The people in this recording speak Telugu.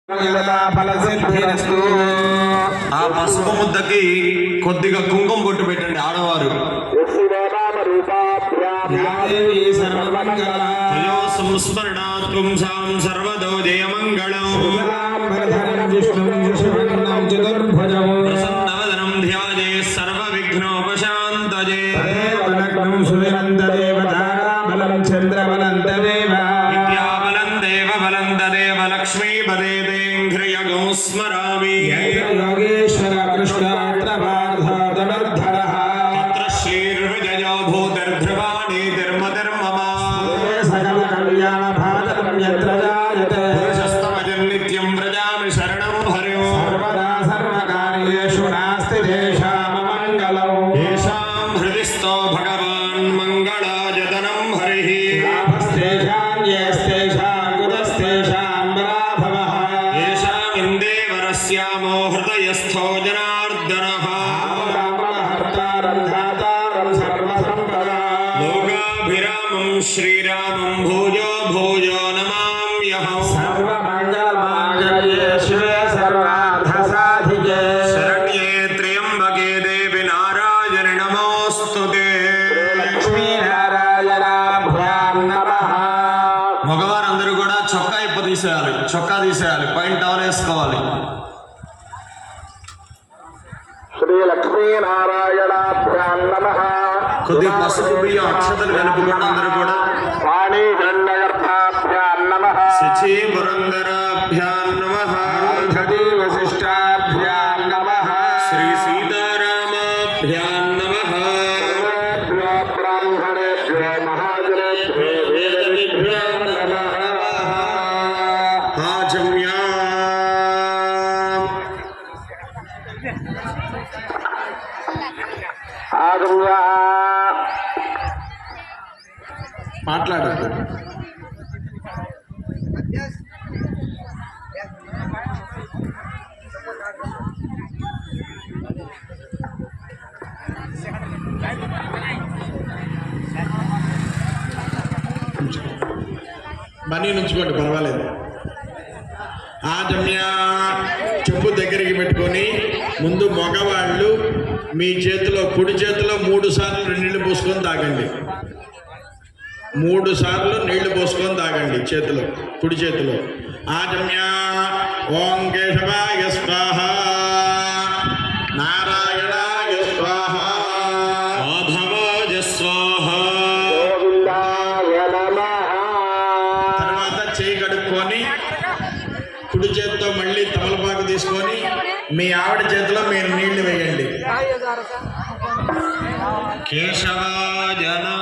ఆ పసుపు ముద్దకి కొద్దిగా కుంకుమ బొట్టు పెట్టండి ఆడవారు. సర్వదో జయమంగళం ప్రసన్నవదనం ధ్యాయే సర్వ విఘ్నోపశాంతయే విద్యాబలం దేవ బలం తదేవ లక్ష్మీ బలేదేంఘ్రియగం స్మరామి. యోగేశ్వర కృష్ణాత్రవర్ధరః తత్ర శ్రీర్విజయో భూతిర్ధ్రువాణి ధర్మధర్మమా సకల కళ్యాణ భారతం యత్ర జాయతే పురుషస్తమజం నిత్యం వ్రజామి శరణం హరిం. సర్వదా సర్వకార్యేషు నాస్తి దేశామమంగళం येषां हृदिस्थो भगवान् मङ्गलायतनं हरिः. లాభస్తేషాం యేస్తేషాం కుతస్తేషాం బలాభవః येषामिन्देवरस्यामो हृदयस्थो जनार्दनः. రామహర్తారం ధాతారం సర్వసంపదా लोकाभिरामं श्रीरामं भूयो भूयो नमाम्यहम्. సర్వమంగళమాంగళ్యే శివే సర్వార్థసాధికే शरण्ये त्र्यम्बके देवि नारायणि नमोऽस्तुते. లక్ష్మీనారాయణాభ్యాం నమః. మగవారందరూ కూడా చొక్కా ఇప్ప తీసేయాలి, చొక్కా తీసేయాలి, పైన టవర్ వేసుకోవాలి. శ్రీ లక్ష్మీనారాయణాభ్యాం నమః. కొద్దిగా పసుపు బియ్యం అక్షతలు కలుపుకున్న అందరూ కూడా వాణీ హిరణ్యగర్భాభ్యాం నమః. శచీ పురందరాభ్యాం నమః. ధీ వశిష్టాభ్యాం నమః. శ్రీ సీతారామాభ్యాం నమః. సర్వేభ్యో బ్రాహ్మణేభ్యో మహాజనేభ్యో వేదవిభ్యాం నమః. ఆచమ్యాం ఆగమ్యా మాట్లాడద్దు. బనీ నుంచుకోండి, పర్వాలేదు. ఆజమ్యా చెప్పు దగ్గరికి పెట్టుకొని ముందు మగవాళ్ళు మీ చేతిలో కుడి చేతిలో 3 సార్లు నీళ్లు పోసుకొని తాగండి. 3 సార్లు నీళ్లు పోసుకొని తాగండి చేతిలో, కుడి చేతిలో. ఆజమ్యా ఓం కేశవాయ స్వాహ, నారాయణాయ స్వాహ, మాధవాయ స్వాహ. గోవిందాయ నమః. తర్వాత చేయి కడుక్కొని కుడి చేతితో మళ్ళీ తమలపాకు తీసుకొని మీ ఆవిడ చేతిలో మీరు నీళ్లు వేయండి. కేశవాయ నమః.